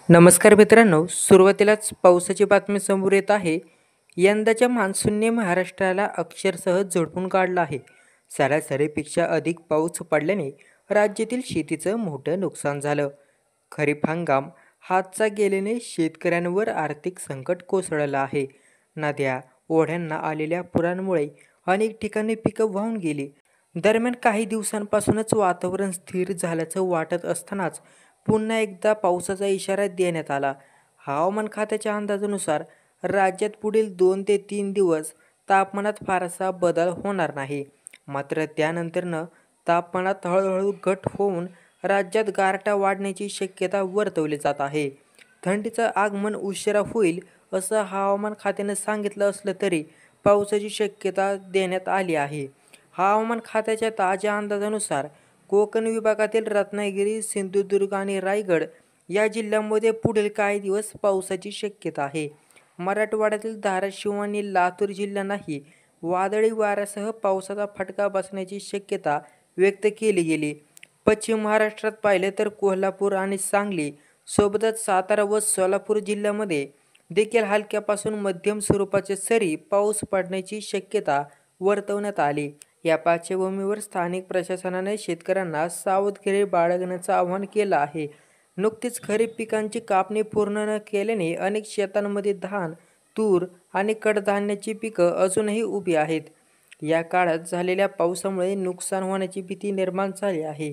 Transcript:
नमस्कार मित्रांनो, सुरुवातीलाच पावसाची बातमी समोर येत आहे. यंदाच्या मान्सूनने महाराष्ट्राला अक्षरशः झोडपून काढलं आहे. सरासरीपेक्षा अधिक पाऊस पडल्याने राज्यातील शेतीचं मोठं नुकसान झालं. खरीप हंगाम हातचा गेल्याने शेतकऱ्यांवर आर्थिक संकट कोसळलं आहे. नद्या, ओढ्यांना आलेल्या पुरांमुळे अनेक ठिकाणी पिकं वाहून गेली. दरम्यान काही दिवसांपासूनच वातावरण स्थिर झाल्याचं वाटत असतानाच पुन्हा एकदा पावसाचा इशारा देण्यात आला. हवामान खात्याच्या अंदाजानुसार राज्यात पुढील 2 ते 3 दिवस तापमानात फारसा बदल होणार नाही. मात्र त्यानंतरनं तापमानात हळूहळू घट होऊन राज्यात गारठा वाढण्याची शक्यता वर्तवली जात आहे. थंडीचं आगमन उशिरा होईल असं हवामान खात्यानं सांगितलं असलं तरी पावसाची शक्यता देण्यात आली आहे. हवामान खात्याच्या ताज्या अंदाजानुसार कोकण विभागातील रत्नागिरी, सिंधुदुर्ग आणि रायगड या जिल्ह्यांमध्ये पुढील काही दिवस पावसाची शक्यता आहे. मराठवाड्यातील धाराशिव आणि लातूर जिल्ह्यांनाही वादळी वाऱ्यासह पावसाचा फटका बसण्याची शक्यता व्यक्त केली गेली. पश्चिम महाराष्ट्रात पाहिलं तर कोल्हापूर आणि सांगली सोबतच सातारा व सोलापूर जिल्ह्यामध्ये देखील हलक्यापासून मध्यम स्वरूपाचे सरी पाऊस पडण्याची शक्यता वर्तवण्यात आली. या पार्श्वभूमीवर स्थानिक प्रशासनाने शेतकऱ्यांना सावधगिरी बाळगण्याचं आवाहन केलं आहे. नुकतीच खरीप पिकांची कापणी पूर्ण न केल्याने अनेक शेतांमध्ये धान, तूर आणि कडधान्याची पिकं अजूनही उभी आहेत. या काळात झालेल्या पावसामुळे नुकसान होण्याची भीती निर्माण झाली आहे.